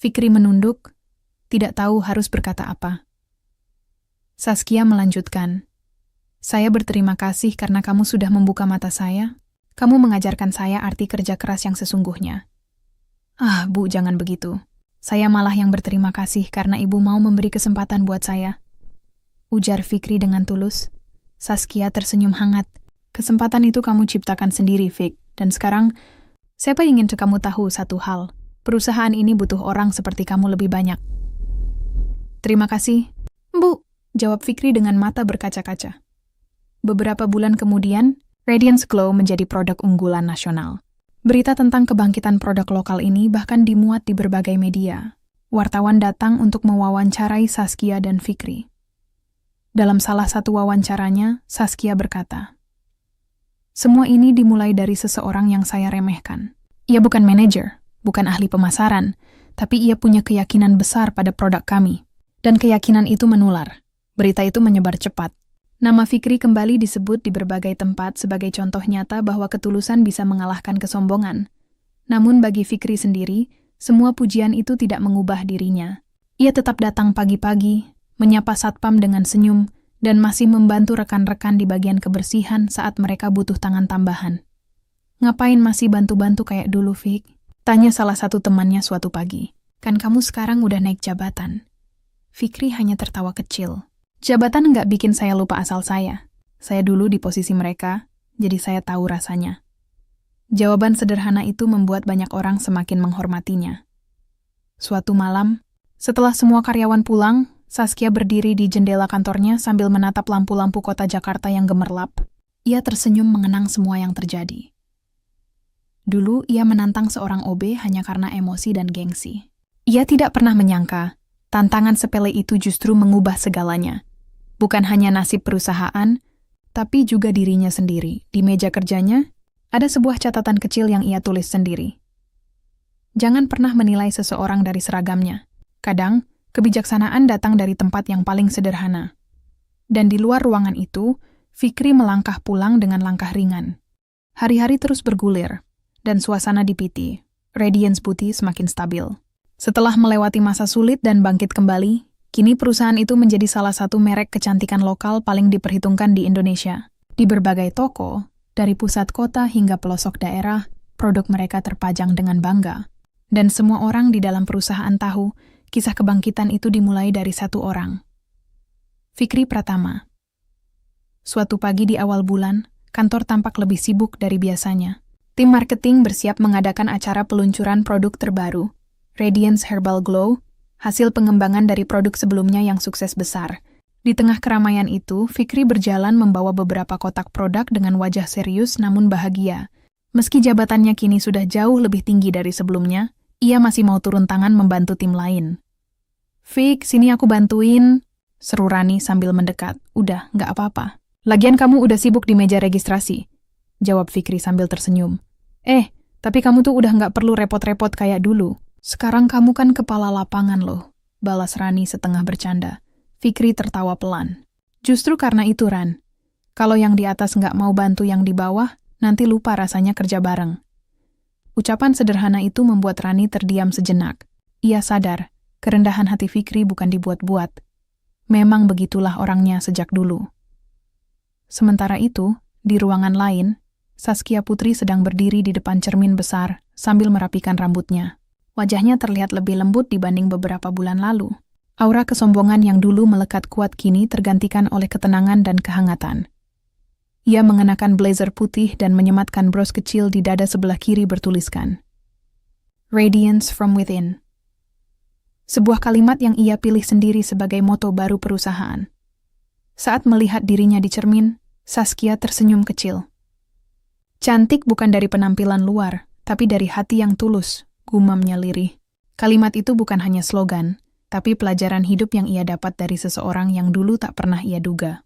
Fikri menunduk, tidak tahu harus berkata apa. Saskia melanjutkan, saya berterima kasih karena kamu sudah membuka mata saya. Kamu mengajarkan saya arti kerja keras yang sesungguhnya. Ah, Bu, jangan begitu. Saya malah yang berterima kasih karena Ibu mau memberi kesempatan buat saya. Ujar Fikri dengan tulus. Saskia tersenyum hangat. Kesempatan itu kamu ciptakan sendiri, Fik. Dan sekarang, saya ingin kamu tahu satu hal. Perusahaan ini butuh orang seperti kamu lebih banyak. Terima kasih. Bu, jawab Fikri dengan mata berkaca-kaca. Beberapa bulan kemudian, Radiance Glow menjadi produk unggulan nasional. Berita tentang kebangkitan produk lokal ini bahkan dimuat di berbagai media. Wartawan datang untuk mewawancarai Saskia dan Fikri. Dalam salah satu wawancaranya, Saskia berkata, semua ini dimulai dari seseorang yang saya remehkan. Ia bukan manajer, bukan ahli pemasaran, tapi ia punya keyakinan besar pada produk kami. Dan keyakinan itu menular. Berita itu menyebar cepat. Nama Fikri kembali disebut di berbagai tempat sebagai contoh nyata bahwa ketulusan bisa mengalahkan kesombongan. Namun bagi Fikri sendiri, semua pujian itu tidak mengubah dirinya. Ia tetap datang pagi-pagi, menyapa satpam dengan senyum, dan masih membantu rekan-rekan di bagian kebersihan saat mereka butuh tangan tambahan. Ngapain masih bantu-bantu kayak dulu, Fik? Tanya salah satu temannya suatu pagi. Kan kamu sekarang udah naik jabatan. Fikri hanya tertawa kecil. Jabatan nggak bikin saya lupa asal saya. Saya dulu di posisi mereka, jadi saya tahu rasanya. Jawaban sederhana itu membuat banyak orang semakin menghormatinya. Suatu malam, setelah semua karyawan pulang, Saskia berdiri di jendela kantornya sambil menatap lampu-lampu kota Jakarta yang gemerlap. Ia tersenyum mengenang semua yang terjadi. Dulu ia menantang seorang OB hanya karena emosi dan gengsi. Ia tidak pernah menyangka, tantangan sepele itu justru mengubah segalanya. Bukan hanya nasib perusahaan, tapi juga dirinya sendiri. Di meja kerjanya, ada sebuah catatan kecil yang ia tulis sendiri. Jangan pernah menilai seseorang dari seragamnya. Kadang, kebijaksanaan datang dari tempat yang paling sederhana. Dan di luar ruangan itu, Fikri melangkah pulang dengan langkah ringan. Hari-hari terus bergulir, dan suasana di PT, Radiance Beauty semakin stabil. Setelah melewati masa sulit dan bangkit kembali, kini perusahaan itu menjadi salah satu merek kecantikan lokal paling diperhitungkan di Indonesia. Di berbagai toko, dari pusat kota hingga pelosok daerah, produk mereka terpajang dengan bangga. Dan semua orang di dalam perusahaan tahu, kisah kebangkitan itu dimulai dari satu orang. Fikri Pratama. Suatu pagi di awal bulan, kantor tampak lebih sibuk dari biasanya. Tim marketing bersiap mengadakan acara peluncuran produk terbaru, Radiance Herbal Glow, hasil pengembangan dari produk sebelumnya yang sukses besar. Di tengah keramaian itu, Fikri berjalan membawa beberapa kotak produk dengan wajah serius namun bahagia. Meski jabatannya kini sudah jauh lebih tinggi dari sebelumnya, ia masih mau turun tangan membantu tim lain. "Fik, sini aku bantuin," seru Rani sambil mendekat. "Udah, nggak apa-apa. Lagian kamu udah sibuk di meja registrasi," jawab Fikri sambil tersenyum. Tapi kamu tuh udah nggak perlu repot-repot kayak dulu. Sekarang kamu kan kepala lapangan loh," balas Rani setengah bercanda. Fikri tertawa pelan. "Justru karena itu, Ran. Kalau yang di atas nggak mau bantu yang di bawah, nanti lupa rasanya kerja bareng." Ucapan sederhana itu membuat Rani terdiam sejenak. Ia sadar, kerendahan hati Fikri bukan dibuat-buat. Memang begitulah orangnya sejak dulu. Sementara itu, di ruangan lain, Saskia Putri sedang berdiri di depan cermin besar sambil merapikan rambutnya. Wajahnya terlihat lebih lembut dibanding beberapa bulan lalu. Aura kesombongan yang dulu melekat kuat kini tergantikan oleh ketenangan dan kehangatan. Ia mengenakan blazer putih dan menyematkan bros kecil di dada sebelah kiri bertuliskan, "Radiance from Within." Sebuah kalimat yang ia pilih sendiri sebagai moto baru perusahaan. Saat melihat dirinya di cermin, Saskia tersenyum kecil. "Cantik bukan dari penampilan luar, tapi dari hati yang tulus," gumamnya lirih. Kalimat itu bukan hanya slogan, tapi pelajaran hidup yang ia dapat dari seseorang yang dulu tak pernah ia duga.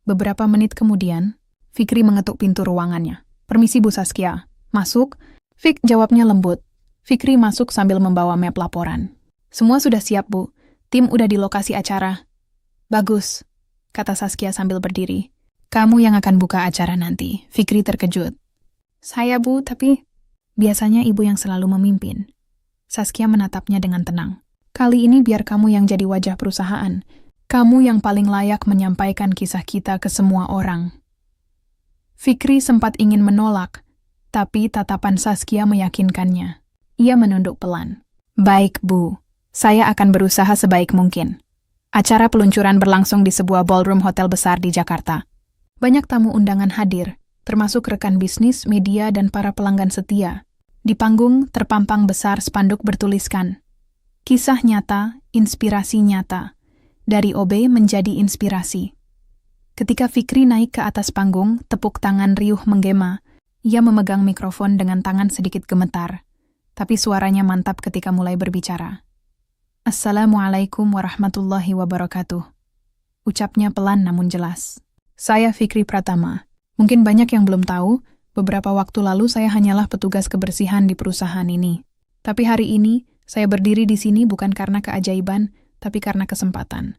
Beberapa menit kemudian, Fikri mengetuk pintu ruangannya. "Permisi Bu Saskia." "Masuk?" Fik jawabnya lembut. Fikri masuk sambil membawa map laporan. "Semua sudah siap, Bu. Tim udah di lokasi acara." "Bagus," kata Saskia sambil berdiri. "Kamu yang akan buka acara nanti." Fikri terkejut. "Saya, Bu, tapi..." "Biasanya ibu yang selalu memimpin." Saskia menatapnya dengan tenang. "Kali ini biar kamu yang jadi wajah perusahaan. Kamu yang paling layak menyampaikan kisah kita ke semua orang." Fikri sempat ingin menolak, tapi tatapan Saskia meyakinkannya. Ia menunduk pelan. "Baik, Bu. Saya akan berusaha sebaik mungkin." Acara peluncuran berlangsung di sebuah ballroom hotel besar di Jakarta. Banyak tamu undangan hadir, termasuk rekan bisnis, media, dan para pelanggan setia. Di panggung terpampang besar spanduk bertuliskan, "Kisah nyata, inspirasi nyata. Dari OB menjadi inspirasi." Ketika Fikri naik ke atas panggung, tepuk tangan riuh menggema. Ia memegang mikrofon dengan tangan sedikit gemetar, tapi suaranya mantap ketika mulai berbicara. "Assalamualaikum warahmatullahi wabarakatuh." Ucapnya pelan namun jelas. "Saya Fikri Pratama. Mungkin banyak yang belum tahu, beberapa waktu lalu saya hanyalah petugas kebersihan di perusahaan ini. Tapi hari ini, saya berdiri di sini bukan karena keajaiban, tapi karena kesempatan."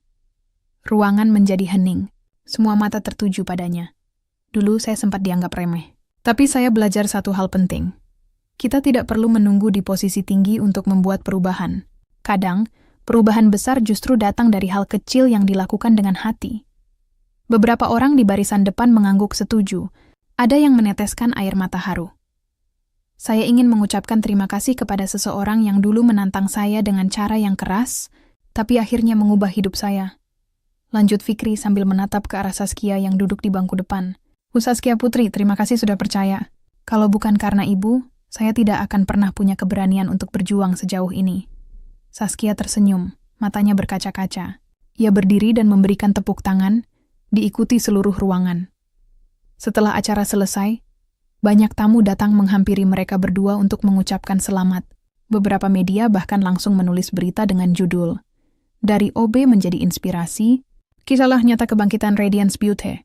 Ruangan menjadi hening. Semua mata tertuju padanya. Dulu saya sempat dianggap remeh. Tapi saya belajar satu hal penting. Kita tidak perlu menunggu di posisi tinggi untuk membuat perubahan. Kadang, perubahan besar justru datang dari hal kecil yang dilakukan dengan hati. Beberapa orang di barisan depan mengangguk setuju. Ada yang meneteskan air mata haru. Saya ingin mengucapkan terima kasih kepada seseorang yang dulu menantang saya dengan cara yang keras, tapi akhirnya mengubah hidup saya. lanjut Fikri sambil menatap ke arah Saskia yang duduk di bangku depan. Bu Saskia Putri, terima kasih sudah percaya. Kalau bukan karena ibu, saya tidak akan pernah punya keberanian untuk berjuang sejauh ini. Saskia tersenyum, matanya berkaca-kaca. Ia berdiri dan memberikan tepuk tangan, diikuti seluruh ruangan. Setelah acara selesai, banyak tamu datang menghampiri mereka berdua untuk mengucapkan selamat. Beberapa media bahkan langsung menulis berita dengan judul, "Dari OB menjadi inspirasi, kisah nyata kebangkitan Radiance Beauty."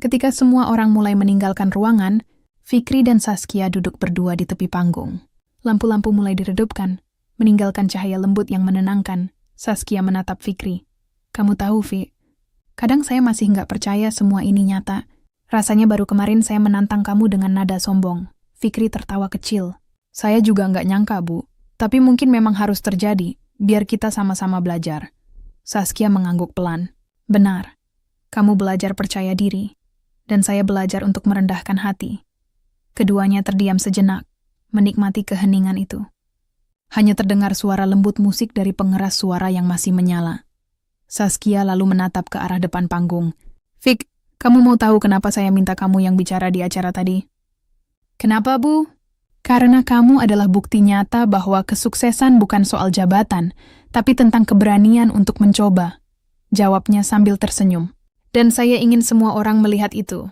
Ketika semua orang mulai meninggalkan ruangan, Fikri dan Saskia duduk berdua di tepi panggung. Lampu-lampu mulai diredupkan, meninggalkan cahaya lembut yang menenangkan. Saskia menatap Fikri. Kamu tahu, Vi, kadang saya masih nggak percaya semua ini nyata. Rasanya baru kemarin saya menantang kamu dengan nada sombong. Fikri tertawa kecil. Saya juga nggak nyangka, Bu. Tapi mungkin memang harus terjadi, biar kita sama-sama belajar. Saskia mengangguk pelan. Benar, kamu belajar percaya diri, dan saya belajar untuk merendahkan hati. Keduanya terdiam sejenak, menikmati keheningan itu. Hanya terdengar suara lembut musik dari pengeras suara yang masih menyala. Saskia lalu menatap ke arah depan panggung. Fik, kamu mau tahu kenapa saya minta kamu yang bicara di acara tadi? Kenapa, Bu? Karena kamu adalah bukti nyata bahwa kesuksesan bukan soal jabatan, tapi tentang keberanian untuk mencoba. Jawabnya sambil tersenyum. Dan saya ingin semua orang melihat itu.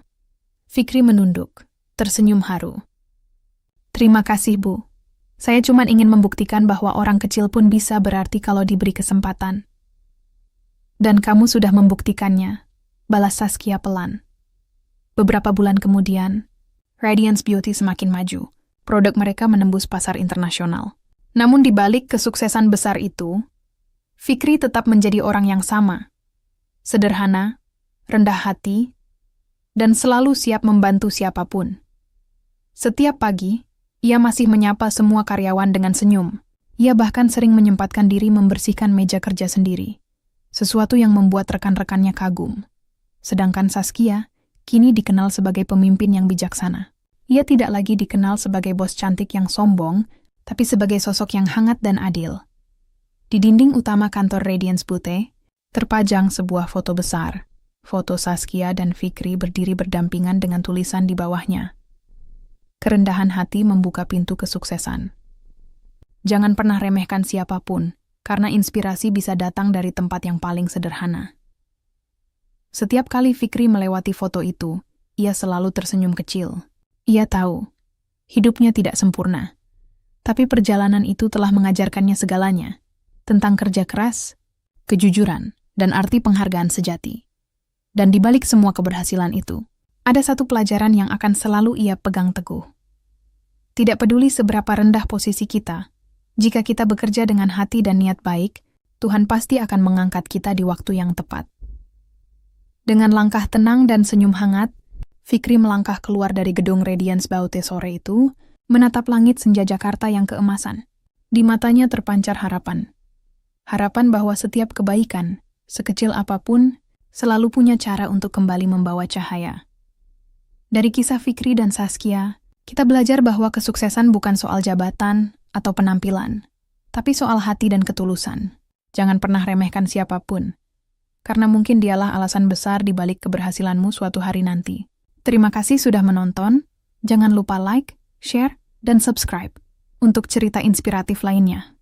Fikri menunduk, tersenyum haru. Terima kasih, Bu. Saya cuma ingin membuktikan bahwa orang kecil pun bisa berarti kalau diberi kesempatan. Dan kamu sudah membuktikannya, balas Saskia pelan. Beberapa bulan kemudian, Radiance Beauty semakin maju. Produk mereka menembus pasar internasional. Namun di balik kesuksesan besar itu, Fikri tetap menjadi orang yang sama. Sederhana, rendah hati, dan selalu siap membantu siapapun. Setiap pagi, ia masih menyapa semua karyawan dengan senyum. Ia bahkan sering menyempatkan diri membersihkan meja kerja sendiri. Sesuatu yang membuat rekan-rekannya kagum. Sedangkan Saskia kini dikenal sebagai pemimpin yang bijaksana. Ia tidak lagi dikenal sebagai bos cantik yang sombong, tapi sebagai sosok yang hangat dan adil. Di dinding utama kantor Radiance Beauty, terpajang sebuah foto besar. Foto Saskia dan Fikri berdiri berdampingan dengan tulisan di bawahnya. Kerendahan hati membuka pintu kesuksesan. Jangan pernah remehkan siapapun, karena inspirasi bisa datang dari tempat yang paling sederhana. Setiap kali Fikri melewati foto itu, ia selalu tersenyum kecil. Ia tahu, hidupnya tidak sempurna. Tapi perjalanan itu telah mengajarkannya segalanya, tentang kerja keras, kejujuran, dan arti penghargaan sejati. Dan di balik semua keberhasilan itu, ada satu pelajaran yang akan selalu ia pegang teguh. Tidak peduli seberapa rendah posisi kita, jika kita bekerja dengan hati dan niat baik, Tuhan pasti akan mengangkat kita di waktu yang tepat. Dengan langkah tenang dan senyum hangat, Fikri melangkah keluar dari gedung Radiance Beauty sore itu, menatap langit senja Jakarta yang keemasan. Di matanya terpancar harapan. Harapan bahwa setiap kebaikan, sekecil apapun, selalu punya cara untuk kembali membawa cahaya. Dari kisah Fikri dan Saskia, kita belajar bahwa kesuksesan bukan soal jabatan atau penampilan, tapi soal hati dan ketulusan. Jangan pernah remehkan siapapun, karena mungkin dialah alasan besar di balik keberhasilanmu suatu hari nanti. Terima kasih sudah menonton. Jangan lupa like, share, dan subscribe untuk cerita inspiratif lainnya.